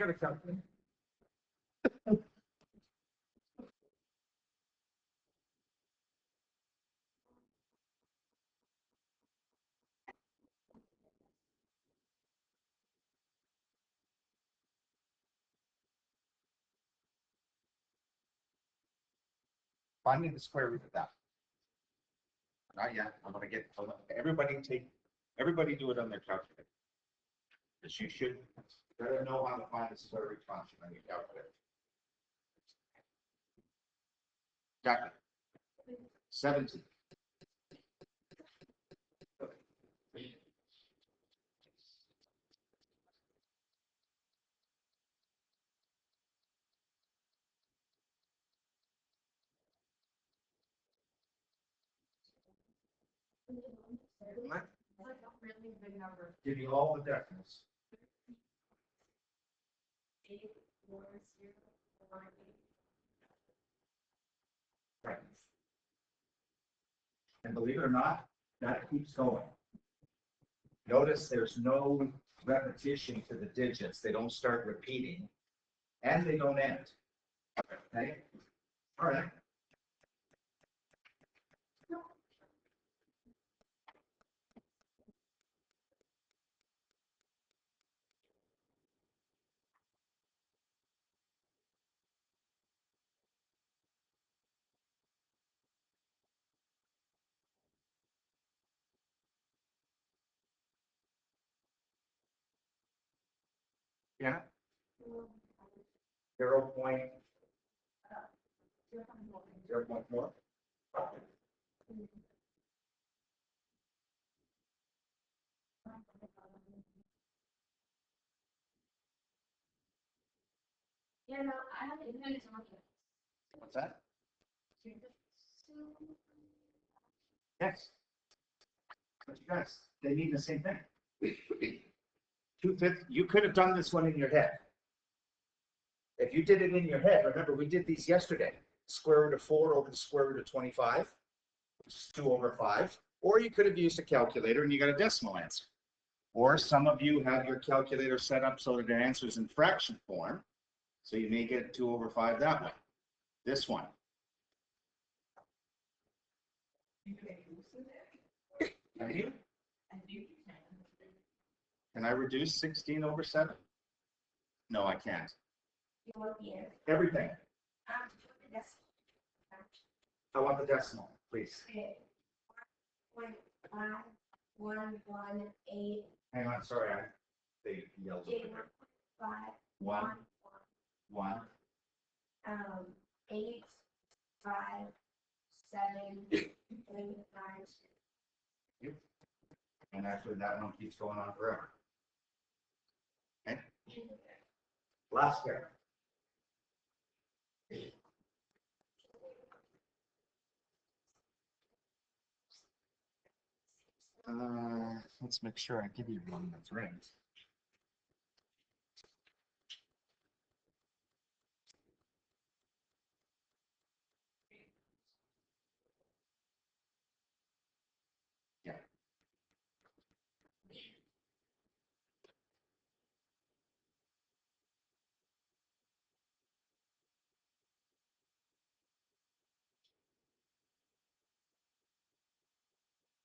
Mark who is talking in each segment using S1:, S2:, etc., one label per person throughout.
S1: got a calculator? Find me the square root of that. Not yet. I'm gonna get everybody do it on their calculator. Because you should better know how to find the square root function on your calculator. Got it. 17. What?
S2: Really big number.
S1: Give you all the decimals.
S2: 8, 4, 0, 4, 8.
S1: Right. And believe it or not, that keeps going. Notice there's no repetition to the digits. They don't start repeating and they don't end. Okay. All right. Yeah. 0.4.
S2: Yeah, no, I haven't even talked about
S1: What's that?
S2: it.
S1: Yes. But you guys, they mean the same thing. 2/5. You could have done this one in your head. If you did it in your head, remember we did these yesterday. Square root of 4 over the square root of 25, which is 2 over 5. Or you could have used a calculator and you got a decimal answer. Or some of you have your calculator set up so that it answers in fraction form. So you may get 2 over 5 that way. This one. Can you? Can I reduce 16 over 7? No, I can't. Everything. I want the decimal, please.
S2: 1.5118.
S1: Hang on, sorry, they yelled. 1, 1.
S2: 8, 5, 7, 8, 9.
S1: And actually, that one keeps going on forever. Okay. Last pair. Let's make sure I give you one that's right. Yeah.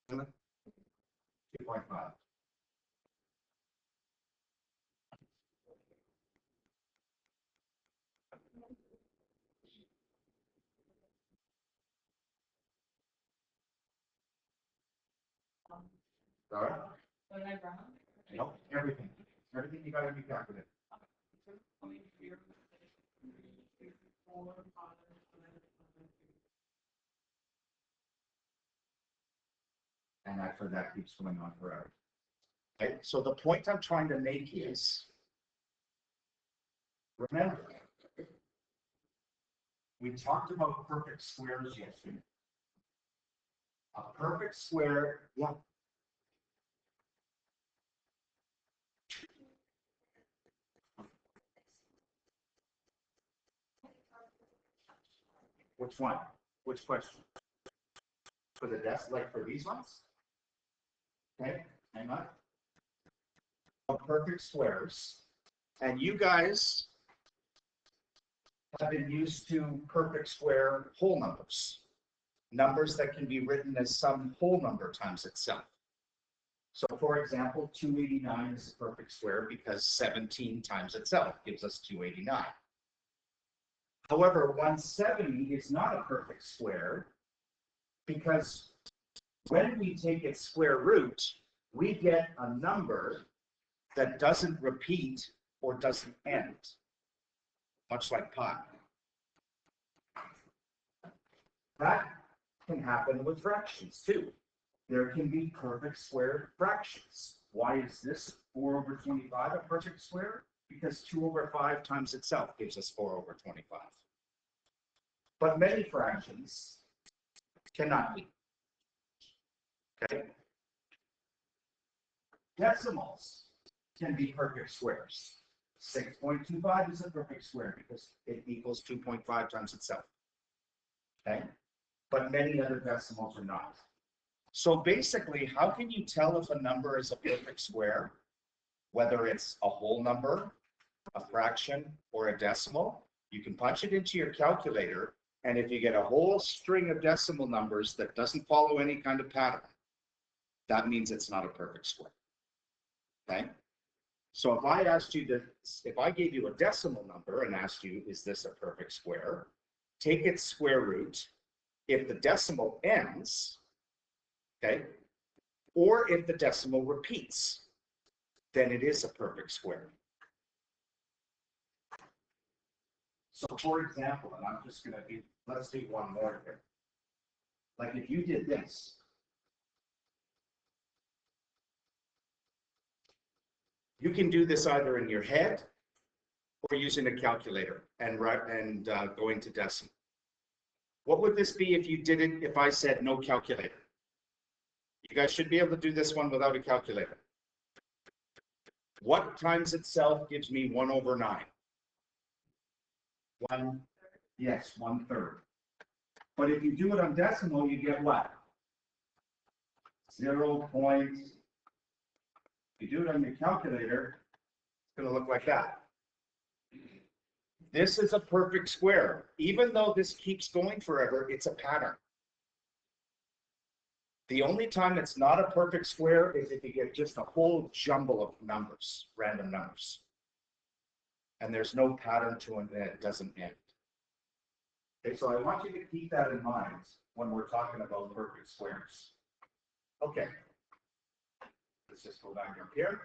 S1: Really? 2.5. All right. No, everything. Everything you got to be calculated. And after that keeps going on forever. Okay, so the point I'm trying to make is, remember, we talked about perfect squares yesterday. A perfect square, yeah. Which one? Which question? For the desk, like for these ones? Okay, hang on. Perfect squares And you guys have been used to perfect square whole numbers. Numbers that can be written as some whole number times itself. So for example, 289 is a perfect square because 17 times itself gives us 289. However, 170 is not a perfect square because when we take its square root, we get a number that doesn't repeat or doesn't end, much like pi. That can happen with fractions too. There can be perfect square fractions. Why is this 4 over 25 a perfect square? Because 2 over 5 times itself gives us 4 over 25. But many fractions cannot be. Okay? Decimals can be perfect squares. 6.25 is a perfect square because it equals 2.5 times itself. Okay? But many other decimals are not. So basically, how can you tell if a number is a perfect square? Whether it's a whole number, a fraction, or a decimal, you can punch it into your calculator, and if you get a whole string of decimal numbers that doesn't follow any kind of pattern, that means it's not a perfect square. Okay? So if I asked you this, if I gave you a decimal number and asked you, is this a perfect square? Take its square root. If the decimal ends, okay, or if the decimal repeats, then it is a perfect square. So for example, and I'm just going to do, let's do one more here. Like if you did this, you can do this either in your head or using a calculator and going to decimal. What would this be if you did it, if I said no calculator? You guys should be able to do this one without a calculator. What times itself gives me 1 over 9? 1, yes, 1/3. But if you do it on decimal, you get what? 0. If you do it on your calculator, it's going to look like that. This is a perfect square. Even though this keeps going forever, it's a pattern. The only time it's not a perfect square is if you get just a whole jumble of numbers, random numbers. And there's no pattern to it, and it doesn't end. Okay, so I want you to keep that in mind when we're talking about perfect squares. Okay. Let's just go back up here.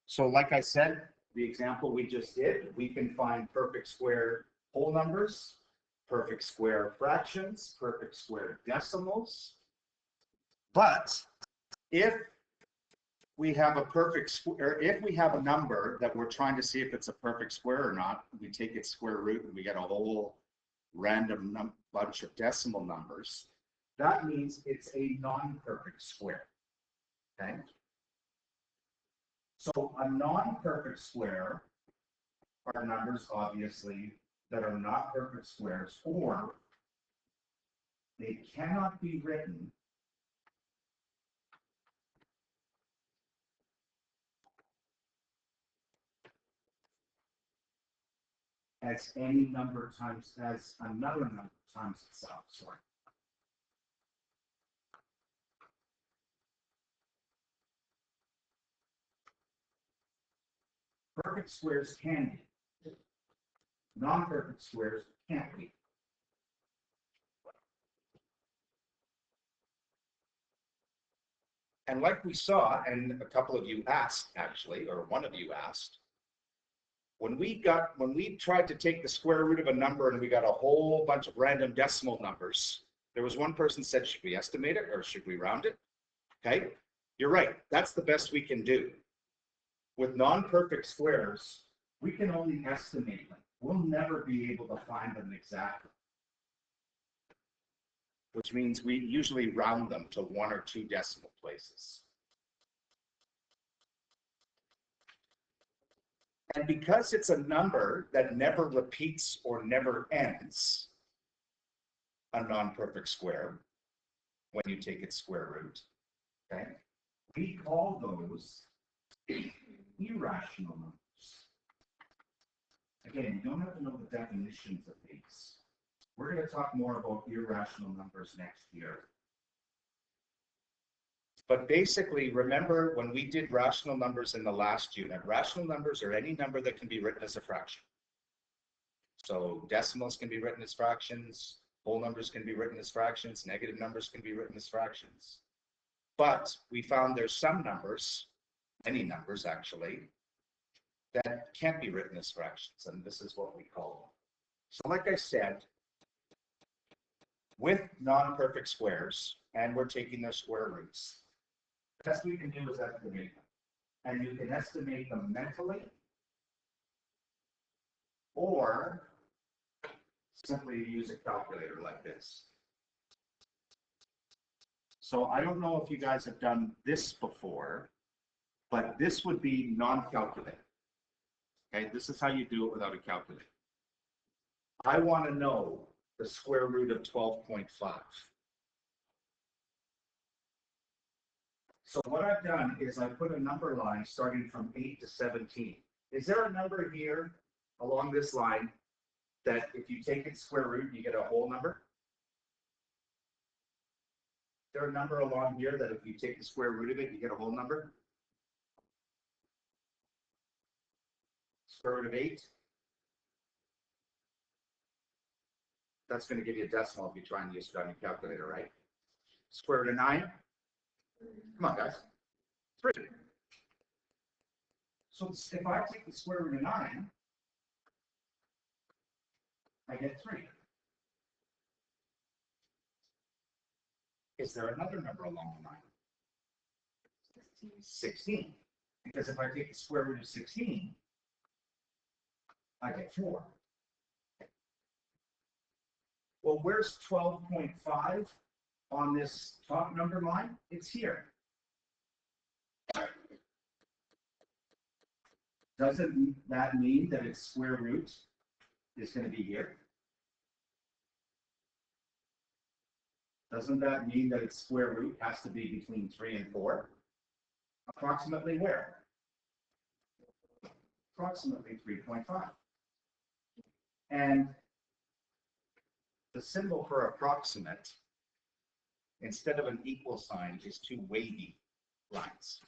S1: So like I said, the example we just did, we can find perfect square whole numbers, perfect square fractions, perfect square decimals. But if we have a perfect square, if we have a number that we're trying to see if it's a perfect square or not, we take its square root and we get a whole random bunch of decimal numbers. That means it's a non-perfect square. Okay? So a non-perfect square are numbers, obviously, that are not perfect squares, or they cannot be written as any number times as another number times itself. Sorry. Perfect squares can be. Non-perfect squares can't be. And like we saw, and a couple of you asked actually, or one of you asked, when we tried to take the square root of a number and we got a whole bunch of random decimal numbers, there was one person said, should we estimate it or should we round it? Okay, you're right. That's the best we can do. With non-perfect squares, we can only estimate them. We'll never be able to find them exactly. Which means we usually round them to 1 or 2 decimal places. And because it's a number that never repeats or never ends, a non-perfect square, when you take its square root, okay, we call those irrational numbers. Again, you don't have to know the definitions of these. We're going to talk more about irrational numbers next year. But basically, remember when we did rational numbers in the last unit, rational numbers are any number that can be written as a fraction. So decimals can be written as fractions, whole numbers can be written as fractions, negative numbers can be written as fractions. But we found there's some numbers, any numbers actually, that can't be written as fractions, and this is what we call them. So like I said, with non-perfect squares, and we're taking their square roots, the best we can do is estimate them. And you can estimate them mentally, or simply use a calculator like this. So I don't know if you guys have done this before, but this would be non-calculator. Okay, this is how you do it without a calculator. I want to know the square root of 12.5. So what I've done is I put a number line starting from 8 to 17. Is there a number here along this line that if you take its square root, you get a whole number? Is there a number along here that if you take the square root of it, you get a whole number? Square root of 8? That's going to give you a decimal if you try and use it on your calculator, right? Square root of 9? Come on, guys. 3. So if I take the square root of 9, I get 3. Is there another number along the line? 16. Because if I take the square root of 16, I get 4. Well, where's 12.5 on this top number line? It's here. Doesn't that mean that its square root is going to be here? Doesn't that mean that its square root has to be between 3 and 4? Approximately where? Approximately 3.5. And the symbol for approximate, instead of an equal sign, is 2 wavy lines.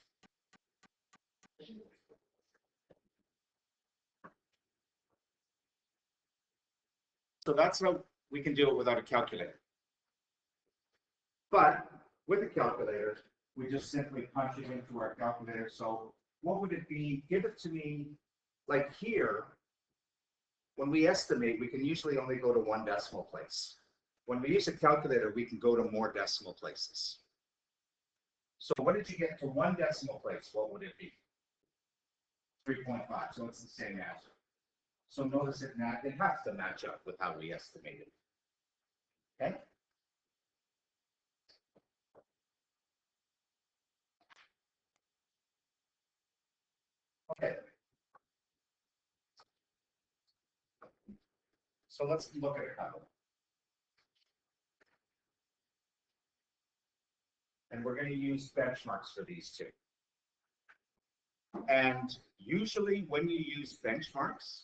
S1: So that's how we can do it without a calculator. But with a calculator, we just simply punch it into our calculator. So what would it be? Give it to me, like here, when we estimate, we can usually only go to 1 decimal place. When we use a calculator, we can go to more decimal places. So what did you get to 1 decimal place? What would it be? 3.5. So it's the same answer. So notice it has to match up with how we estimated. Okay? Okay. So let's look at a couple. And we're going to use benchmarks for these two. And usually when you use benchmarks,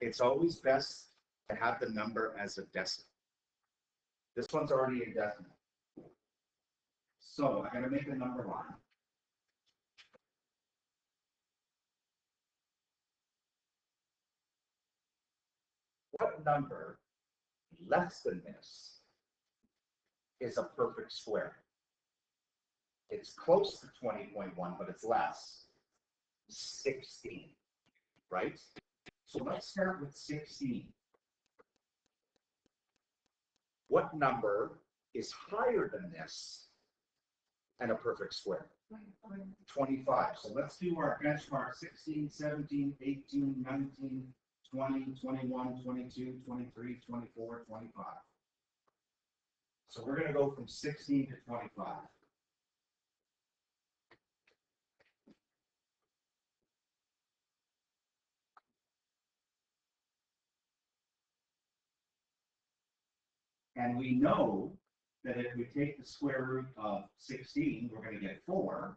S1: it's always best to have the number as a decimal. This one's already a decimal. So I'm going to make a number line. What number less than this is a perfect square? It's close to 20.1, but it's less. 16, right? So let's start with 16. What number is higher than this and a perfect square? 25. So let's do our benchmark 16, 17, 18, 19, 20, 21, 22, 23, 24, 25. So we're going to go from 16 to 25. And we know that if we take the square root of 16, we're going to get 4.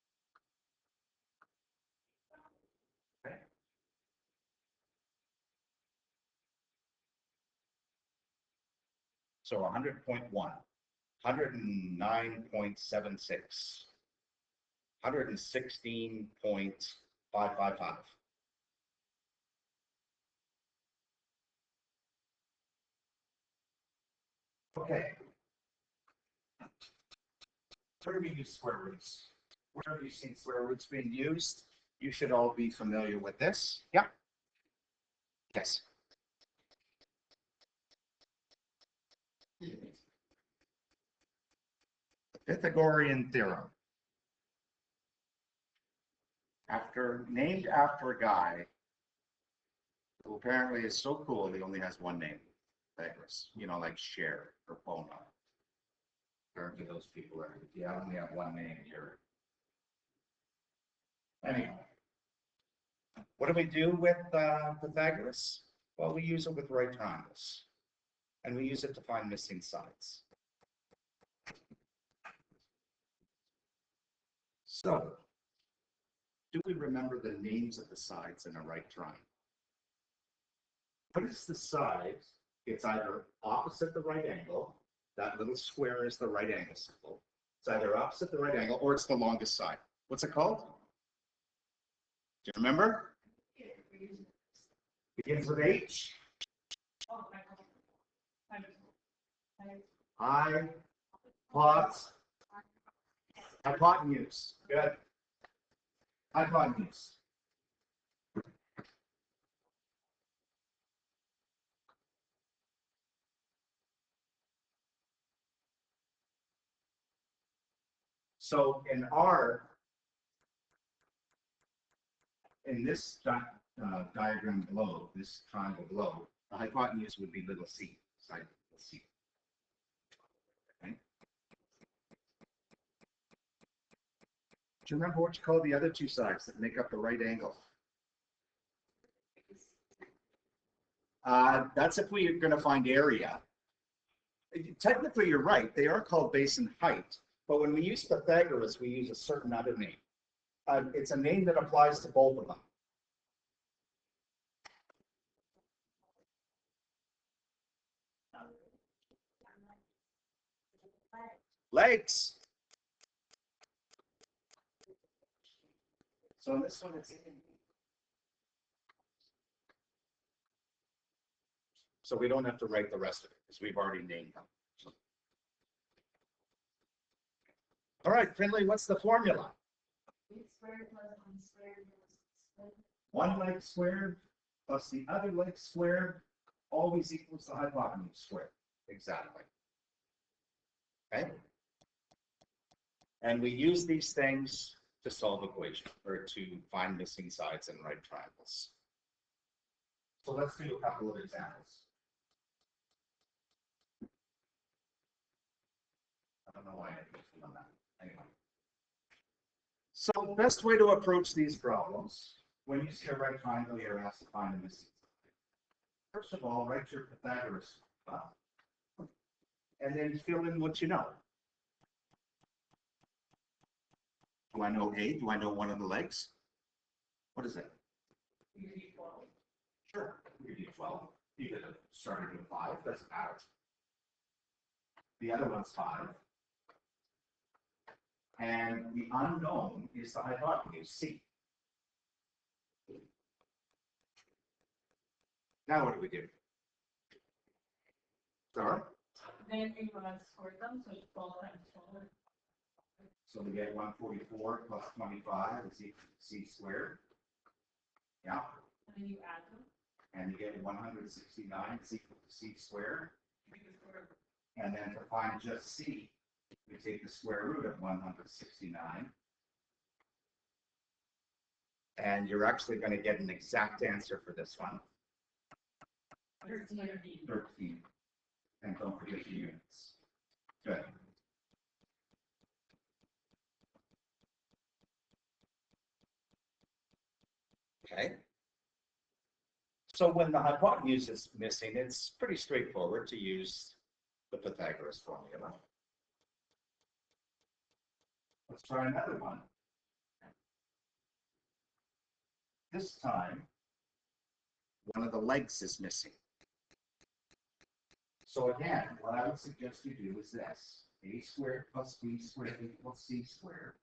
S1: So 100.1, 109.76, 116.555. Okay. Where do we use square roots? Where have you seen square roots being used? You should all be familiar with this. Yeah. Yes. The Pythagorean theorem. Named after a guy who apparently is so cool he only has one name, Pythagoras. You know, like Cher or Bono. Apparently those people are, yeah, only have one name here. Anyway, what do we do with Pythagoras? Well, we use it with right triangles. And we use it to find missing sides. So, do we remember the names of the sides in a right triangle? What is the side? It's either opposite the right angle, that little square is the right angle symbol. It's either opposite the right angle or it's the longest side. What's it called? Do you remember? Begins with H. Hypotenuse. Good. Hypotenuse. So in this diagram below, this triangle below, the hypotenuse would be little c, side little c. Okay. Do you remember what you call the other two sides that make up the right angle? That's if we are going to find area. Technically, you're right. They are called base and height. But when we use Pythagoras, we use a certain other name. It's a name that applies to both of them. Legs. So in this one, it's so we don't have to write the rest of it because we've already named them. All right, Finley, what's the formula? One leg squared plus the other leg squared always equals the hypotenuse squared. Exactly. Okay. And we use these things to solve equations or to find missing sides in right triangles. So let's do a couple of examples. I don't know why I did on that. Anyway. So best way to approach these problems, when you see a right triangle, you're asked to find a missing side. First of all, write your Pythagoras and then fill in what you know. Do I know A? Do I know one of the legs? What is it? Sure, you do 12. You could have started with 5, doesn't matter. The other one's 5. And the unknown is the hypotenuse, C. Now what do we do? Sorry?
S3: Then we want to score them, so it's 12 times 12.
S1: So we get 144 plus 25 is equal to C squared. Yeah.
S3: And then you add them.
S1: And you get 169 is equal to C squared. And then to find just C, we take the square root of 169. And you're actually going to get an exact answer for this one. 13. And don't forget the units. Good. Okay. So when the hypotenuse is missing, it's pretty straightforward to use the Pythagoras formula. Let's try another one. This time, one of the legs is missing. So again, what I would suggest you do is this: a squared plus b squared equals c squared.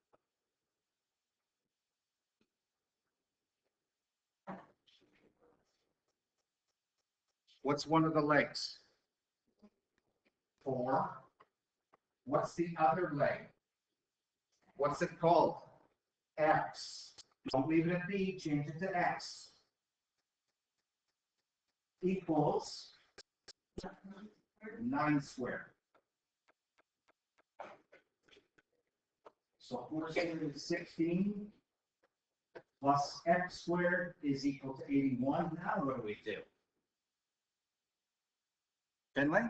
S1: What's one of the legs? 4. What's the other leg? What's it called? X. Don't leave it at b, change it to x. Equals 9 squared. So 4 squared is 16, plus x squared is equal to 81. Now what do we do? Finley?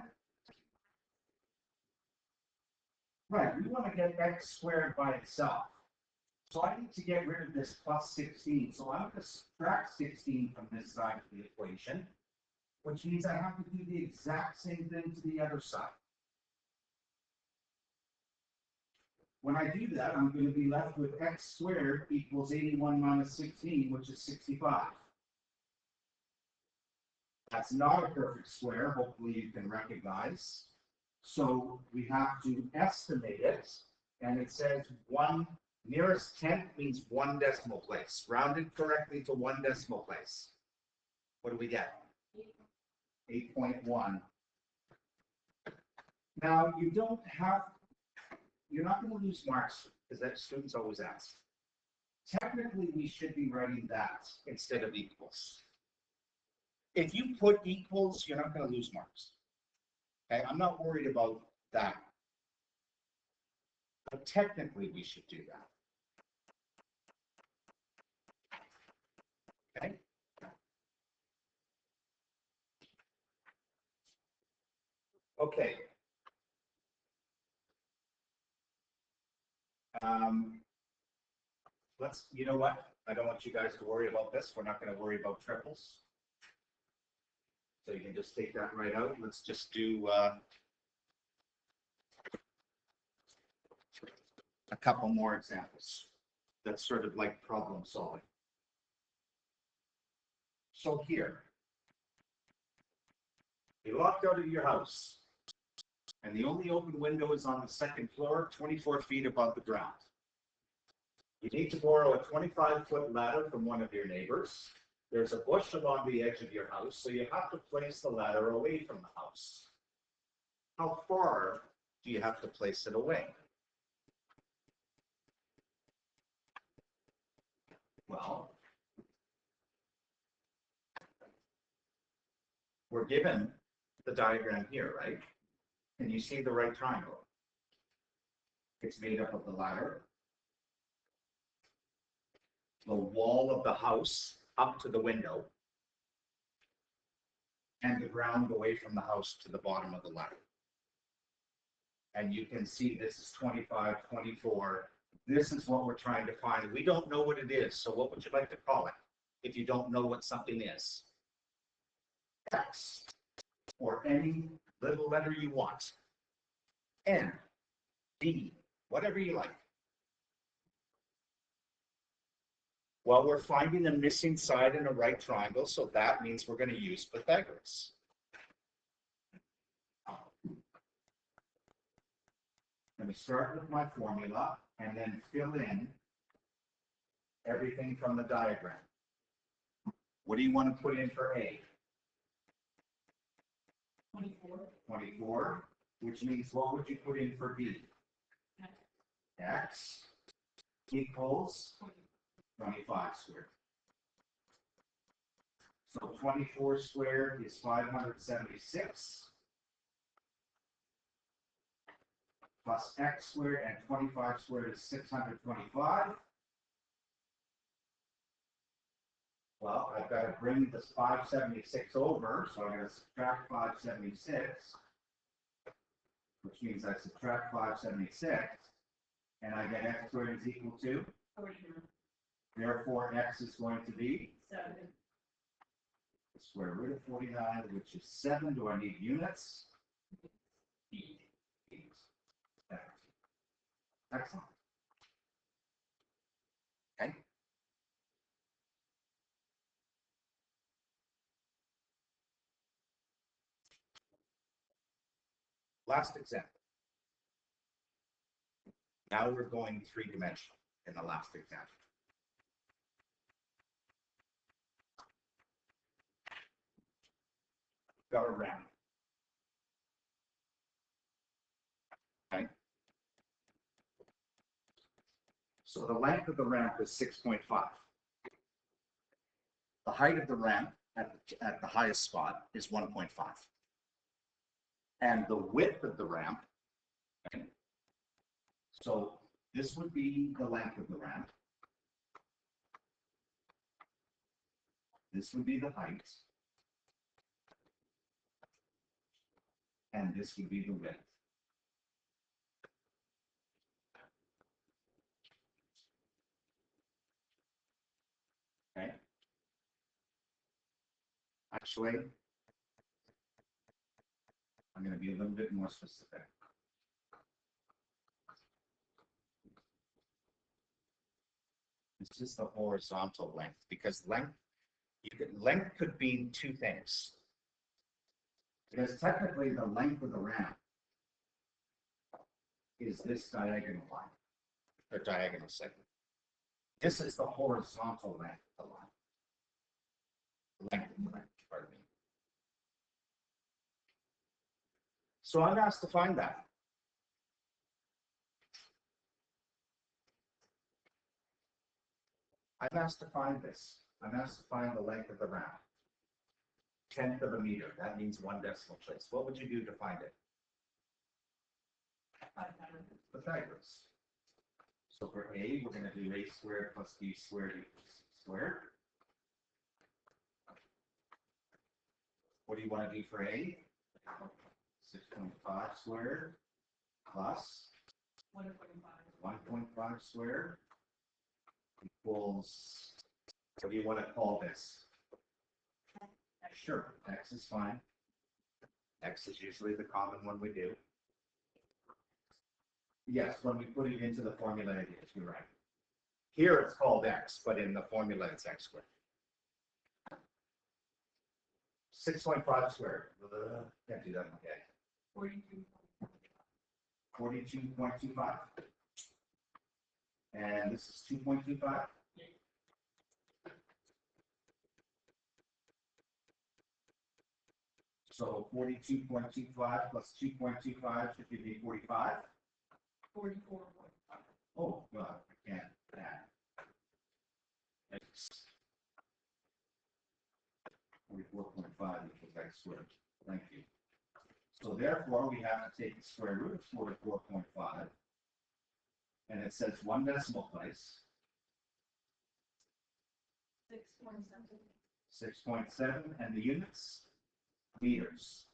S1: Right, we want to get x squared by itself. So I need to get rid of this plus 16. So I'm going to subtract 16 from this side of the equation, which means I have to do the exact same thing to the other side. When I do that, I'm going to be left with x squared equals 81 minus 16, which is 65. That's not a perfect square, hopefully you can recognize. So we have to estimate it, and it says 1 nearest tenth means 1 decimal place. Rounded correctly to 1 decimal place. What do we get? 8.1. Now, you're not going to lose marks, because that students always ask. Technically, we should be writing that instead of equals. If you put equals, you're not going to lose marks. Okay, I'm not worried about that. But technically, we should do that. Okay. Okay. You know what? I don't want you guys to worry about this. We're not going to worry about triples. So you can just take that right out. Let's just do a couple more examples. That's sort of like problem solving. So here, you locked out of your house, and the only open window is on the second floor, 24 feet above the ground. You need to borrow a 25-foot ladder from one of your neighbors. There's a bush along the edge of your house, so you have to place the ladder away from the house. How far do you have to place it away? Well, we're given the diagram here, right? And you see the right triangle. It's made up of the ladder, the wall of the house up to the window, and the ground away from the house to the bottom of the ladder. And you can see this is 25, 24. This is what we're trying to find. We don't know what it is, so what would you like to call it if you don't know what something is? X, or any little letter you want. N, D, whatever you like. Well, we're finding a missing side in a right triangle, so that means we're going to use Pythagoras. Let me start with my formula and then fill in everything from the diagram. What do you want to put in for A?
S3: 24.
S1: 24, which means what would you put in for B? X equals 25 squared. So 24 squared is 576. Plus x squared and 25 squared is 625. Well, I've got to bring this 576 over, so I'm going to subtract 576, which means I subtract 576, and I get x squared is equal to,
S3: 49.
S1: therefore x is going to be
S3: 7.
S1: the square root of 49, which is 7. Do I need units? Feet. Excellent. Okay. Last example. Now we're going three-dimensional in the last example. Got a ramp. Okay. So the length of the ramp is 6.5. The height of the ramp at the highest spot is 1.5. And the width of the ramp, okay, so this would be the length of the ramp. This would be the height. And this would be the width. Okay. Actually, I'm going to be a little bit more specific. This is the horizontal length, because length could mean two things. Because technically the length of the ramp is this diagonal line, or diagonal segment. This is the horizontal length of the line. Length of the ramp, pardon me. So I'm asked to find that. I'm asked to find this. I'm asked to find the length of the ramp. 1/10 of a meter. That means 1 decimal place. What would you do to find it? Pythagoras. So for A, we're going to do A squared plus B squared equals C squared. What do you want to do for A? 6.5 squared plus 1.5 squared equals, what do you want to call this? Sure, X is fine. X is usually the common one we do. Yes, when we put it into the formula, it is, you're right. Here it's called X, but in the formula it's X squared. 6.5 squared. Can't do that, okay. 42.25. And this is 2.25. So 42.25 plus 2.25 should give me 45.
S3: 44.5.
S1: Oh, well, I can't add. 44.5 equals X squared. Thank you. So therefore, we have to take the square root of 44.5. And it says 1 decimal place. 6.7, and the units? Meters.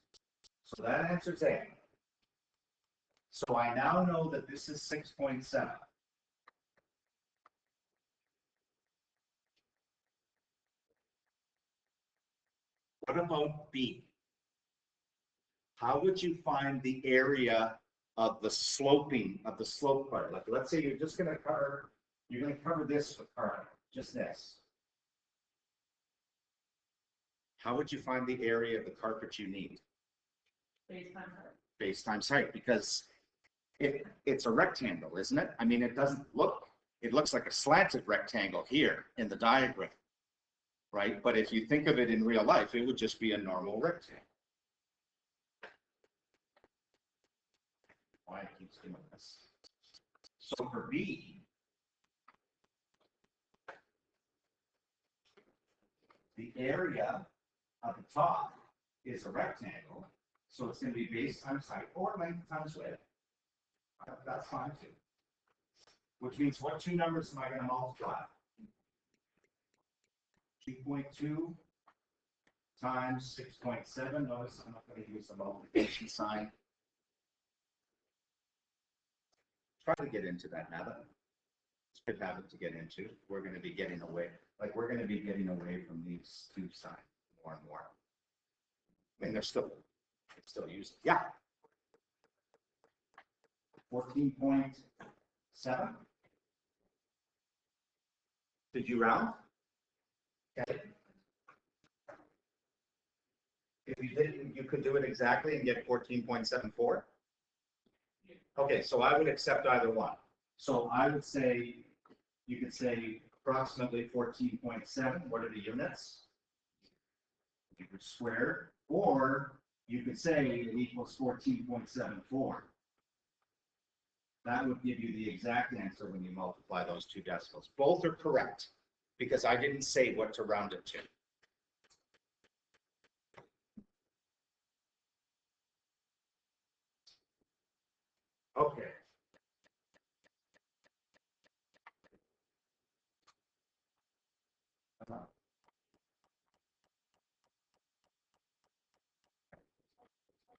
S1: So that answers A. So I now know that this is 6.7. What about B? How would you find the area of the slope part? Like, let's say you're just going to cover, this with carpet, just this. How would you find the area of the carpet you need? Base times height, because it's a rectangle, isn't it? I mean, it looks like a slanted rectangle here in the diagram, right? But if you think of it in real life, it would just be a normal rectangle. Why it keeps doing this? So for B, the area of the top is a rectangle, so it's going to be base times height or length times width. That's fine too. Which means what two numbers am I going to multiply? 2.2 times 6.7. Notice I'm not going to use the multiplication sign. Try to get into that habit. It's a good habit to get into. We're going to be getting away. We're going to be getting away from these two signs more and more. I mean, they're still used. Yeah. 14.7. Did you round? Okay. If you didn't, you could do it exactly and get 14.74. Okay, so I would accept either one.
S4: So I would say, you could say approximately 14.7, what are the units? You could square, or you could say it equals 14.74. That would give you the exact answer when you multiply those two decimals.
S1: Both are correct, because I didn't say what to round it to.